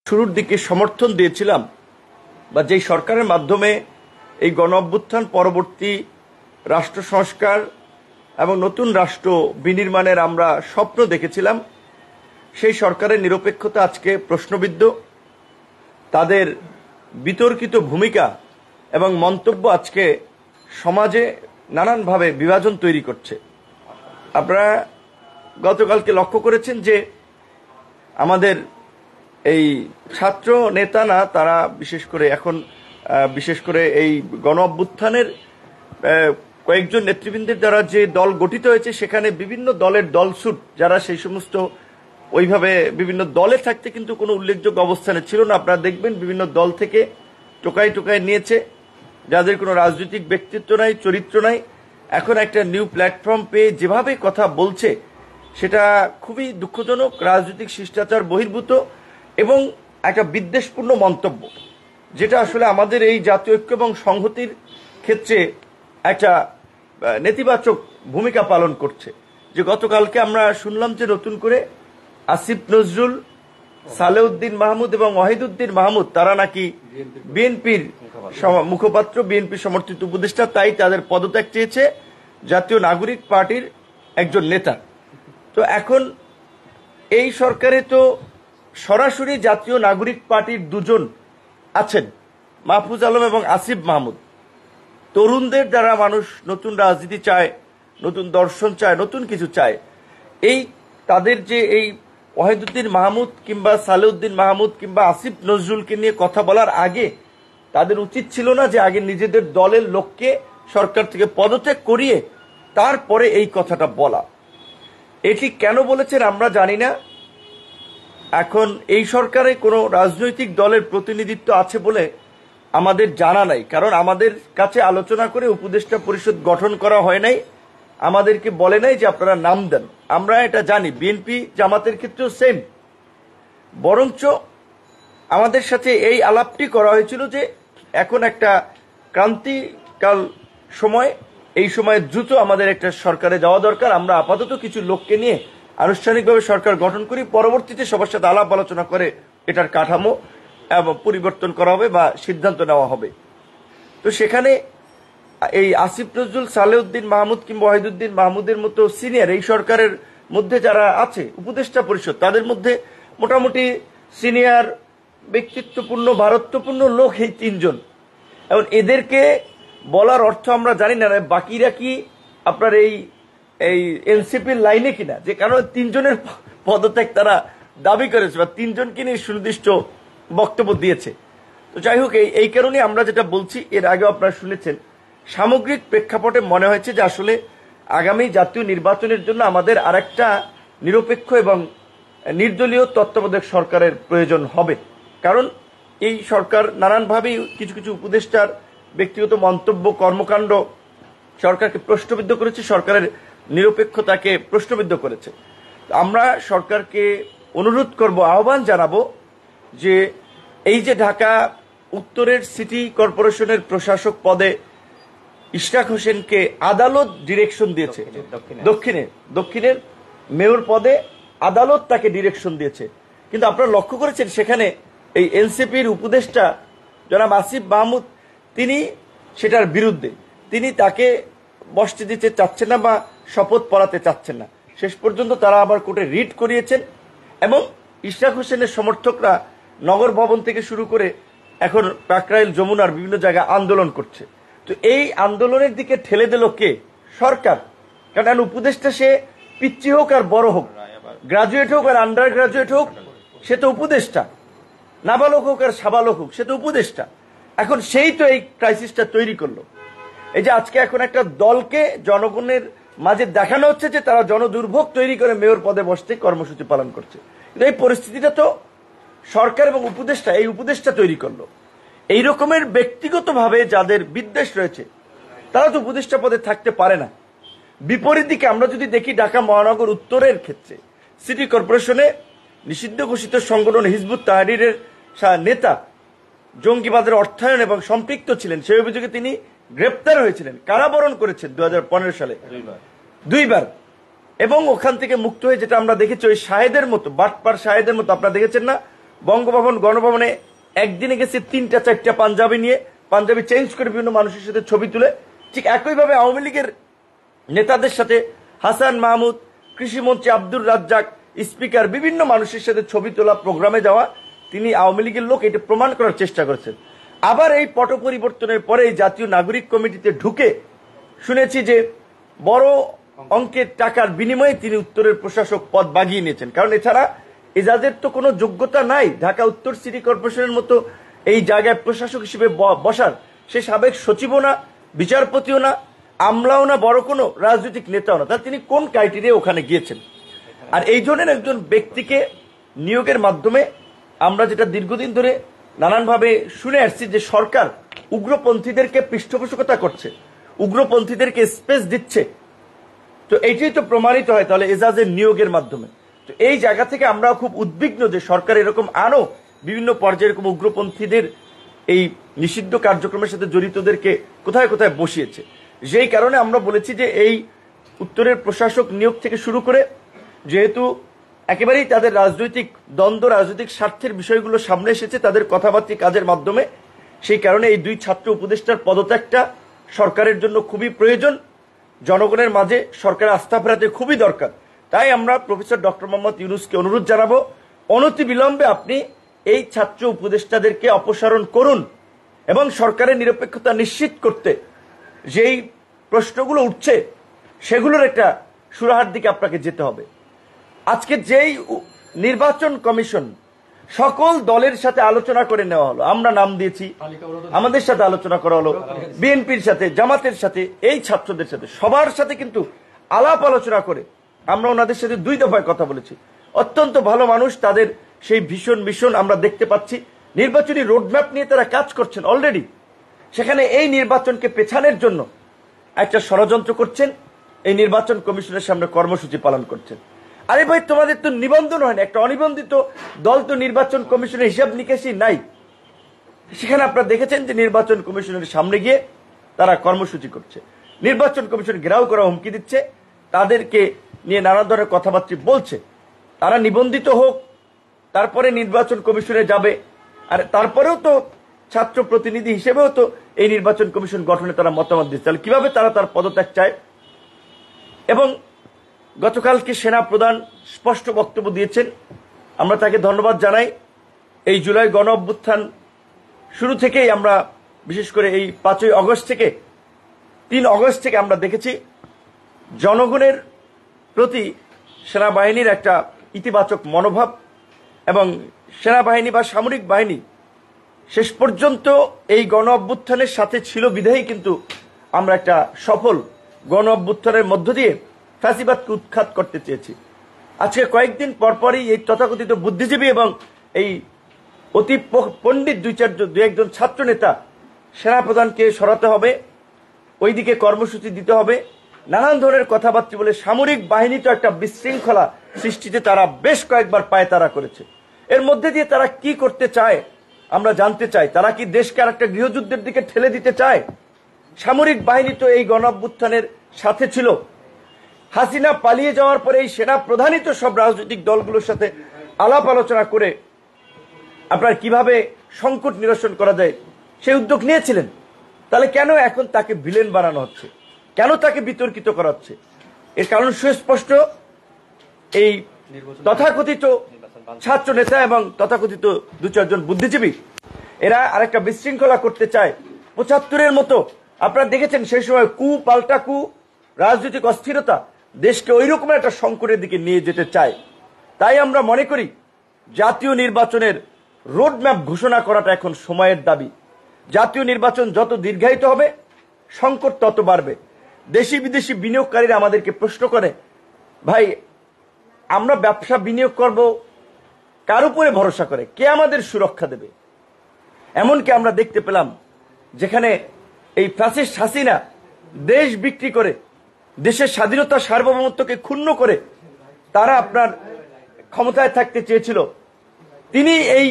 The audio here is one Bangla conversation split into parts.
শুরুর দিকে সমর্থন দিয়েছিলাম বা যেই সরকারের মাধ্যমে এই গণ অভ্যুত্থান পরবর্তী রাষ্ট্র সংস্কার এবং নতুন রাষ্ট্র বিনির্মাণের আমরা স্বপ্ন দেখেছিলাম, সেই সরকারের নিরপেক্ষতা আজকে প্রশ্নবিদ্ধ। তাদের বিতর্কিত ভূমিকা এবং মন্তব্য আজকে সমাজে নানানভাবে বিভাজন তৈরি করছে। আপনারা গতকালকে লক্ষ্য করেছেন যে আমাদের এই ছাত্র নেতা না, তারা বিশেষ করে এই গণ অভ্যুত্থানের কয়েকজন নেতৃবৃন্দের দ্বারা যে দল গঠিত হয়েছে, সেখানে বিভিন্ন দলের দলছুট যারা সেই সমস্ত ওইভাবে বিভিন্ন দলে থাকতে কিন্তু কোনো উল্লেখযোগ্য অবস্থানে ছিল না। আপনারা দেখবেন বিভিন্ন দল থেকে টোকাই নিয়েছে, যাদের কোনো রাজনৈতিক ব্যক্তিত্ব নাই, চরিত্র নাই। এখন একটা নিউ প্ল্যাটফর্ম পেয়ে যেভাবে কথা বলছে, সেটা খুবই দুঃখজনক, রাজনৈতিক শিষ্টাচার বহির্ভূত এবং একটা বিদ্বেষপূর্ণ মন্তব্য, যেটা আসলে আমাদের এই জাতীয় ঐক্য এবং সংহতির ক্ষেত্রে একটা নেতিবাচক ভূমিকা পালন করছে। যে গতকালকে আমরা শুনলাম যে নতুন করে আসিফ নজরুল, সালেউদ্দিন মাহমুদ এবং ওয়াহিদুদ্দিন মাহমুদ তারা নাকি বিএনপির মুখপাত্র, বিএনপি সমর্থিত উপদেষ্টা, তাই তাদের পদত্যাগ চেয়েছে জাতীয় নাগরিক পার্টির একজন নেতা। তো এখন এই সরকারে তো সরাসরি জাতীয় নাগরিক পার্টির দুজন আছেন, মাহফুজ আলম এবং আসিফ মাহমুদ। তরুণদের দ্বারা মানুষ নতুন রাজনীতি চায়, নতুন দর্শন চায়, নতুন কিছু চায়। এই তাদের যে এই ওয়াহিদুদ্দিন মাহমুদ কিংবা সালেউদ্দিন মাহমুদ কিংবা আসিফ নজরুলকে নিয়ে কথা বলার আগে তাদের উচিত ছিল না যে আগে নিজেদের দলের লোককে সরকার থেকে পদত্যাগ করিয়ে তারপরে এই কথাটা বলা। এটি কেন বলেছেন আমরা জানি না। এখন এই সরকারে কোনো রাজনৈতিক দলের প্রতিনিধিত্ব আছে বলে আমাদের জানা নাই, কারণ আমাদের কাছে আলোচনা করে উপদেষ্টা পরিষদ গঠন করা হয় নাই, আমাদেরকে বলে নাই যে আপনারা নাম দেন। আমরা এটা জানি, বিএনপি জামাতের ক্ষেত্রেও সেম। বরঞ্চ আমাদের সাথে এই আলাপটি করা হয়েছিল যে এখন একটা ক্রান্তিকাল সময়, এই সময় দ্রুত আমাদের একটা সরকারে যাওয়া দরকার। আমরা আপাতত কিছু লোককে নিয়ে আনুষ্ঠানিকভাবে সরকার গঠন করি, পরবর্তীতে সবার সাথে আলাপ আলোচনা করে এটার কাঠামো পরিবর্তন করা হবে বা সিদ্ধান্ত নেওয়া হবে। তো সেখানে এই আসিফ নজরুল, সালেউদ্দিন মাহমুদ কিংবা ওয়াহিদুদ্দিন মাহমুদের মতো সিনিয়র এই সরকারের মধ্যে যারা আছে উপদেষ্টা পরিষদ, তাদের মধ্যে মোটামুটি সিনিয়র ব্যক্তিত্বপূর্ণ ভারত্বপূর্ণ লোক এই তিনজন। এবং এদেরকে বলার অর্থ আমরা জানি না বাকিরা কি আপনার এই এনসিপির লাইনে কিনা, যে কারণে তিনজনের পদত্যাগ তারা দাবি করেছে বা তিনজনকে নিয়ে সুনির্দিষ্ট বক্তব্য দিয়েছে। তো যাই হোক, এই কারণে আমরা যেটা বলছি, এর আগে আপনারা শুনেছেন, সামগ্রিক প্রেক্ষাপটে মনে হয়েছে যে আসলে আগামী জাতীয় নির্বাচনের জন্য আমাদের আরেকটা নিরপেক্ষ এবং নির্দলীয় তত্ত্বাবধায়ক সরকারের প্রয়োজন হবে। কারণ এই সরকার নানানভাবেই কিছু উপদেষ্টার ব্যক্তিগত মন্তব্য, কর্মকাণ্ড সরকারকে প্রশ্নবিদ্ধ করেছে, সরকারের নিরপেক্ষতাকে প্রশ্নবিদ্ধ করেছে। আমরা সরকারকে অনুরোধ করব, আহ্বান জানাবো যে এই যে ঢাকা উত্তরের সিটি কর্পোরেশনের প্রশাসক পদে ইশরাক হোসেনকে আদালত ডিরেকশন দিয়েছে, দক্ষিণের মেয়র পদে আদালত তাকে ডিরেকশন দিয়েছে, কিন্তু আপনারা লক্ষ্য করেছেন সেখানে এই এনসিপির উপদেষ্টা জনাব আসিফ মাহমুদ, তিনি সেটার বিরুদ্ধে, তিনি তাকে বসতে দিতে চাচ্ছেন না বা শপথ পড়াতে চাচ্ছেন না। শেষ পর্যন্ত তারা আবার কোর্টে রিট করিয়েছেন এবং ইশরাক হোসেনের সমর্থকরা নগর ভবন থেকে শুরু করে এখন কাকরাইল, যমুনার বিভিন্ন জায়গায় আন্দোলন করছে। তো এই আন্দোলনের দিকে ঠেলে দিল কে? সরকার। কারণ উপদেষ্টা সে পিচ্চি হোক আর বড় হোক, গ্রাজুয়েট হোক আর আন্ডার গ্রাজুয়েট হোক, সে তো উপদেষ্টা। নাবালক হোক আর সাবালক হোক, সে তো উপদেষ্টা। এখন সেই তো এই ক্রাইসিসটা তৈরি করলো। এই যে আজকে এখন একটা দলকে জনগণের মাঝে দেখানো হচ্ছে যে তারা জনদুর্ভোগ তৈরি করে মেয়র পদে বসতে কর্মসূচি পালন করছে, কিন্তু এই পরিস্থিতিটা তো সরকার এবং এই উপদেষ্টা তৈরি করলো। এই রকমের ব্যক্তিগতভাবে যাদের বিদ্বেষ রয়েছে তারা তো উপদেষ্টা পদে থাকতে পারে না। বিপরীত দিকে আমরা যদি দেখি, ঢাকা মহানগর উত্তরের ক্ষেত্রে সিটি কর্পোরেশনে নিষিদ্ধ ঘোষিত সংগঠন হিজবুত তাহরীরের নেতা জঙ্গিবাদের অর্থায়ন এবং সম্পৃক্ত ছিলেন, সেই অভিযোগে তিনি গ্রেপ্তার হয়েছিলেন, কারাবরণ করেছেন 2015 সালে দুইবার, এবং ওখান থেকে মুক্ত হয়ে যেটা আমরা দেখেছি ওই শাহেদের মতো, বাটপার শাহেদের মতো, আপনারা দেখেছেন না, বঙ্গভবন গণভবনে একদিনে গেছে 3টা 4টা পাঞ্জাবি নিয়ে, পাঞ্জাবি চেঞ্জ করে বিভিন্ন মানুষের সাথে ছবি তুলে। ঠিক একইভাবে আওয়ামী লীগের নেতাদের সাথে হাসান মাহমুদ, কৃষিমন্ত্রী আব্দুর রাজ্জাক, স্পিকার, বিভিন্ন মানুষের সাথে ছবি তোলা, প্রোগ্রামে যাওয়া, তিনি আওয়ামী লীগের লোক এটা প্রমাণ করার চেষ্টা করেছেন। আবার এই পট পরিবর্তনের পরে জাতীয় নাগরিক কমিটিতে ঢুকে শুনেছি যে বড় অঙ্কের টাকার বিনিময়ে তিনি উত্তরের প্রশাসক পদ বাগিয়ে নিয়েছেন। কারণ এছাড়া এজাজের তো কোনো যোগ্যতা নাই ঢাকা উত্তর সিটি কর্পোরেশনের মতো এই জায়গায় প্রশাসক হিসেবে বসার। সে সাবেক সচিবও না, বিচারপতিও না, আমলাও না, বড় কোনো রাজনৈতিক নেতাও না। তাহলে তিনি কোন ক্রাইটেরিয়া ওখানে গিয়েছেন? আর এই ধরনের একজন ব্যক্তিকে নিয়োগের মাধ্যমে আমরা যেটা দীর্ঘদিন ধরে নানানভাবে শুনে আসছি যে সরকার উগ্রপন্থীদেরকে পৃষ্ঠপোষকতা করছে, উগ্রপন্থীদেরকে স্পেস দিচ্ছে। তো এইটাই তো প্রমাণিত হয় তাহলে এজাজের নিয়োগের মাধ্যমে। তো এই জায়গা থেকে আমরা খুব উদ্বিগ্ন যে সরকার এরকম আরো বিভিন্ন পর্যায়ে এরকম উগ্রপন্থীদের এই নিষিদ্ধ কার্যক্রমের সাথে জড়িতদেরকে কোথায় কোথায় বসিয়েছে। যেই কারণে আমরা বলেছি যে এই উত্তরের প্রশাসক নিয়োগ থেকে শুরু করে, যেহেতু একেবারেই তাদের রাজনৈতিক দ্বন্দ্ব, রাজনৈতিক স্বার্থের বিষয়গুলো সামনে এসেছে তাদের কথাবার্তা কাজের মাধ্যমে, সেই কারণে এই 2 ছাত্র উপদেষ্টার পদত্যাগটা সরকারের জন্য খুবই প্রয়োজন, জনগণের মাঝে সরকারের আস্থা ফেরাতে খুবই দরকার। তাই আমরা প্রফেসর ডক্টর মোহাম্মদ ইউনূসকে অনুরোধ জানাবো, অনতিবিলম্বে আপনি এই ছাত্র উপদেষ্টাদেরকে অপসারণ করুন এবং সরকারের নিরপেক্ষতা নিশ্চিত করতে যেই প্রশ্নগুলো উঠছে সেগুলোর একটা সুরাহার দিকে আপনাকে যেতে হবে। আজকে যেই নির্বাচন কমিশন সকল দলের সাথে আলোচনা করে নেওয়া হলো, আমরা নাম দিয়েছি, আমাদের সাথে আলোচনা করা হলো, বিএনপির সাথে, জামাতের সাথে, এই ছাত্রদের সাথে, সবার সাথে কিন্তু আলাপ আলোচনা করে আমরা ওনাদের সাথে 2 দফায় কথা বলেছি। অত্যন্ত ভালো মানুষ, তাদের সেই ভীষণ মিশন আমরা দেখতে পাচ্ছি। নির্বাচনী রোডম্যাপ নিয়ে তারা কাজ করছেন অলরেডি। সেখানে এই নির্বাচনকে পেছানোর জন্য একটা ষড়যন্ত্র করছেন, এই নির্বাচন কমিশনের সামনে কর্মসূচি পালন করছেন। আরে ভাই, তোমাদের তো নিবন্ধন হয় না, একটা অনিবন্ধিত দল তো নির্বাচন কমিশনের হিসাব নিকাশই নাই। সেখানে আপনারা দেখেছেন যে নির্বাচন কমিশনের সামনে গিয়ে তারা কর্মসূচি করছে, নির্বাচন কমিশন ঘেরাও করা হুমকি দিচ্ছে, তাদেরকে নিয়ে নানা ধরনের কথাবার্তা বলছে। তারা নিবন্ধিত হোক, তারপরে নির্বাচন কমিশনে যাবে, আর তারপরেও তো ছাত্র প্রতিনিধি হিসেবেও তো এই নির্বাচন কমিশন গঠনে তারা মতামত দিচ্ছে। তাহলে কিভাবে তারা তার পদত্যাগ চায়? এবং গতকালকে সেনা প্রধান স্পষ্ট বক্তব্য দিয়েছেন, আমরা তাকে ধন্যবাদ জানাই। এই জুলাই গণ অভ্যুত্থান শুরু থেকেই আমরা, বিশেষ করে এই 5ই আগস্ট থেকে 3 আগস্ট থেকে আমরা দেখেছি জনগণের প্রতি সেনাবাহিনীর একটা ইতিবাচক মনোভাব, এবং সেনাবাহিনী বা সামরিক বাহিনী শেষ পর্যন্ত এই গণ অভ্যুত্থানের সাথে ছিল বিধায়ী কিন্তু আমরা একটা সফল গণ অভ্যুত্থানের মধ্য দিয়ে ফ্যাসিবাদকে উৎখাত করতে চেয়েছি। আজকে কয়েকদিন পরপরই এই তথাকথিত বুদ্ধিজীবী এবং এই অতি পণ্ডিত 2-1 ছাত্র নেতা সেনাপ্রধানকে সরাতে হবে, ওইদিকে কর্মসূচি দিতে হবে, নানান ধরনের কথাবার্তা বলে সামরিক বাহিনী তো একটা বিশৃঙ্খলা সৃষ্টিতে তারা বেশ কয়েকবার পায়তারা করেছে। এর মধ্যে দিয়ে তারা কি করতে চায় আমরা জানতে চাই। তারা কি দেশকে আর একটা গৃহযুদ্ধের দিকে ঠেলে দিতে চায়? সামরিক বাহিনী তো এই গণ অভ্যুত্থানের সাথে ছিল। হাসিনা পালিয়ে যাওয়ার পরে এই সেনা প্রধানই তো সব রাজনৈতিক দলগুলোর সাথে আলাপ আলোচনা করে আপনার কিভাবে সংকট নিরসন করা যায় সেই উদ্যোগ নিয়েছিলেন। তাহলে কেন এখন তাকে ভিলেন বানানো হচ্ছে? কেন তাকে বিতর্কিত করা হচ্ছে? এর কারণ সুস্পষ্ট। এই তথাকথিত ছাত্র নেতা এবং তথাকথিত 2-4 বুদ্ধিজীবী এরা আরেকটা বিশৃঙ্খলা করতে চায় 75-এর মতো। আপনারা দেখেছেন সেই সময় পাল্টা রাজনৈতিক অস্থিরতা দেশকে ওই রকমের একটা সংকটের দিকে নিয়ে যেতে চায়। তাই আমরা মনে করি জাতীয় নির্বাচনের রোডম্যাপ ঘোষণা করাটা এখন সময়ের দাবি। জাতীয় নির্বাচন যত দীর্ঘায়িত হবে সংকট তত বাড়বে। দেশি বিদেশি বিনিয়োগকারীরা আমাদেরকে প্রশ্ন করে, ভাই আমরা ব্যবসা বিনিয়োগ করব কার উপরে ভরসা করে? কে আমাদের সুরক্ষা দেবে? এমনকি আমরা দেখতে পেলাম যেখানে এই ফ্যাসিস্ট হাসিনা দেশ বিক্রি করে, দেশের স্বাধীনতা সার্বভৌমত্বকে ক্ষুণ্ণ করে তারা আপনার ক্ষমতায় থাকতে চেয়েছিল। তিনি এই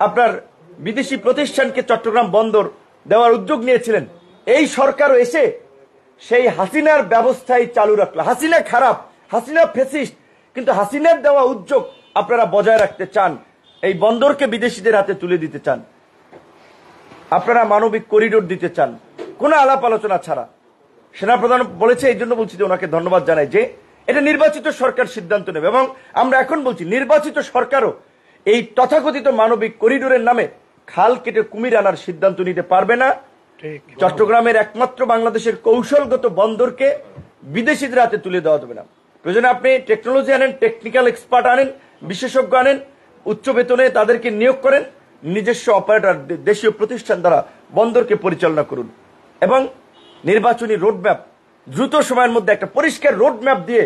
আপনার বিদেশি প্রতিষ্ঠানকে চট্টগ্রাম বন্দর দেওয়ার উদ্যোগ নিয়েছিলেন। এই সরকারও এসে সেই হাসিনার ব্যবস্থাই চালু রাখলো। হাসিনা খারাপ, হাসিনা ফ্যাসিস্ট, কিন্তু হাসিনার দেওয়া উদ্যোগ আপনারা বজায় রাখতে চান। এই বন্দরকে বিদেশিদের হাতে তুলে দিতে চান, আপনারা মানবিক করিডোর দিতে চান, কোনো আলাপ আলোচনা ছাড়া। সেনাপ্রধান বলেছে, এই জন্য বলছি যে ওনাকে ধন্যবাদ জানাই যে এটা নির্বাচিত সরকার সিদ্ধান্ত নেবে। এবং আমরা এখন বলছি নির্বাচিত সরকারও এই তথাকথিত মানবিক করিডোরের নামে খাল কেটে কুমির আনার সিদ্ধান্ত নিতে পারবে না। চট্টগ্রামের একমাত্র বাংলাদেশের কৌশলগত বন্দরকে বিদেশিদের হাতে তুলে দেওয়া যাবে না। প্রয়োজনে আপনি টেকনোলজি আনেন, টেকনিক্যাল এক্সপার্ট আনেন, বিশেষজ্ঞ আনেন, উচ্চ বেতনে তাদেরকে নিয়োগ করেন, নিজস্ব অপারেটর দেশীয় প্রতিষ্ঠান দ্বারা বন্দরকে পরিচালনা করুন। এবং নির্বাচনী রোডম্যাপ দ্রুত সময়ের মধ্যে একটা পরিষ্কার রোডম্যাপ দিয়ে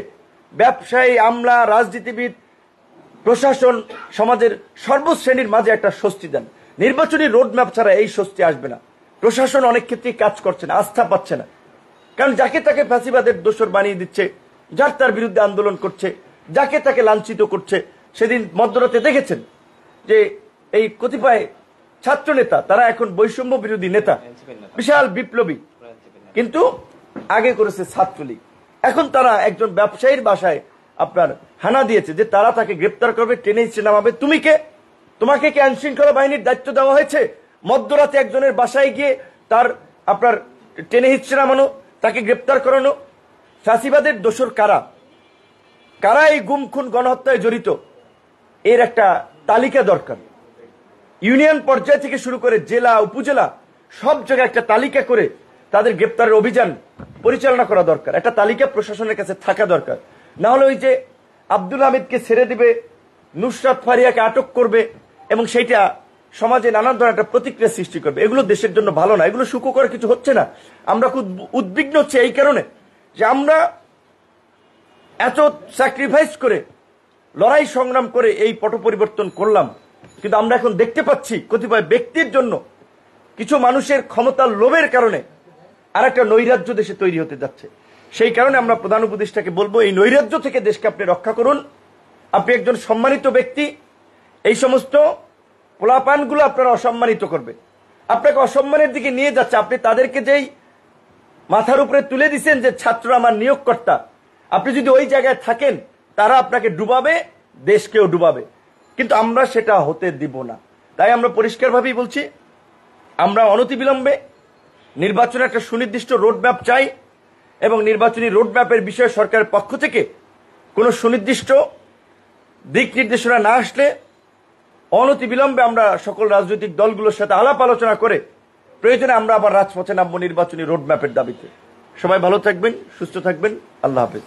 ব্যবসায়ী, আমলা, রাজনীতিবিদ, প্রশাসন, সমাজের সর্বশ্রেণীর মাঝে একটা স্বস্তি দেন। নির্বাচনী রোডম্যাপ ছাড়া এই স্বস্তি আসবে না। প্রশাসন অনেক ক্ষেত্রেই কাজ করছে না, আস্থা পাচ্ছে না, কারণ যাকে তাকে ফ্যাসিবাদের দোসর বানিয়ে দিচ্ছে, যার তার বিরুদ্ধে আন্দোলন করছে, যাকে তাকে লাঞ্ছিত করছে। সেদিন মধ্যরাতে দেখেছেন যে এই কতিপয় ছাত্র নেতা, তারা এখন বৈষম্য বিরোধী নেতা, বিশাল বিপ্লবী, কিন্তু আগে করেছে ছাত্রলীগ। এখন তারা একজন ব্যবসায়ীর বাসায় আপনার হানা দিয়েছে যে তারা তাকে গ্রেপ্তার করবে, টেনে হিচড়ে নামাবে। তুমি কে? তোমাকে কি আইন শৃঙ্খলা বাহিনীর দায়িত্ব দেওয়া হয়েছে মধ্যরাতে একজনের বাসায় গিয়ে তার আপনার টেনে হিচড়ে নামানো, তাকে গ্রেপ্তার করানো? ফ্যাসিবাদের দোসর কারা, কারা এই গুম খুন গণহত্যায় জড়িত, এর একটা তালিকা দরকার। ইউনিয়ন পর্যায় থেকে শুরু করে জেলা, উপজেলা, সব জায়গায় একটা তালিকা করে তাদের গ্রেপ্তারের অভিযান পরিচালনা করা দরকার। একটা তালিকা প্রশাসনের কাছে থাকা দরকার। না হলে ওই যে আব্দুল হামিদকে ছেড়ে দিবে, নুসরাত ফারিয়াকে আটক করবে এবং সেইটা সমাজে নানান ধরনের একটা প্রতিক্রিয়া সৃষ্টি করবে, এগুলো দেশের জন্য ভালো না। এগুলো সুখকর কিছু হচ্ছে না। আমরা খুব উদ্বিগ্ন হচ্ছে এই কারণে যে আমরা এত স্যাক্রিফাইস করে, লড়াই সংগ্রাম করে এই পট পরিবর্তন করলাম, কিন্তু আমরা এখন দেখতে পাচ্ছি কতিপয় ব্যক্তির জন্য, কিছু মানুষের ক্ষমতার লোভের কারণে আর একটা নৈরাজ্য দেশে তৈরি হতে যাচ্ছে। সেই কারণে আমরা প্রধান উপদেষ্টাকে বলবো, এই নৈরাজ্য থেকে দেশকে আপনি রক্ষা করুন। আপনি একজন সম্মানিত ব্যক্তি, এই সমস্ত পোলাপানগুলো আপনারা অসম্মানিত করবে, আপনাকে অসম্মানের দিকে নিয়ে যাচ্ছে। আপনি তাদেরকে যেই মাথার উপরে তুলে দিচ্ছেন যে ছাত্র আমার নিয়োগকর্তা, আপনি যদি ওই জায়গায় থাকেন, তারা আপনাকে ডুবাবে, দেশকেও ডুবাবে। কিন্তু আমরা সেটা হতে দিব না। তাই আমরা পরিষ্কারভাবেই বলছি, আমরা অনতিবিলম্বে নির্বাচনে একটা সুনির্দিষ্ট রোডম্যাপ চাই এবং নির্বাচনী রোডম্যাপের বিষয়ে সরকারের পক্ষ থেকে কোনো সুনির্দিষ্ট দিক নির্দেশনা না আসলে অনতিবিলম্বে আমরা সকল রাজনৈতিক দলগুলোর সাথে আলাপ আলোচনা করে প্রয়োজনে আমরা আবার রাজপথে নামবো নির্বাচনী রোডম্যাপের দাবিতে। সবাই ভালো থাকবেন, সুস্থ থাকবেন। আল্লাহ হাফেজ।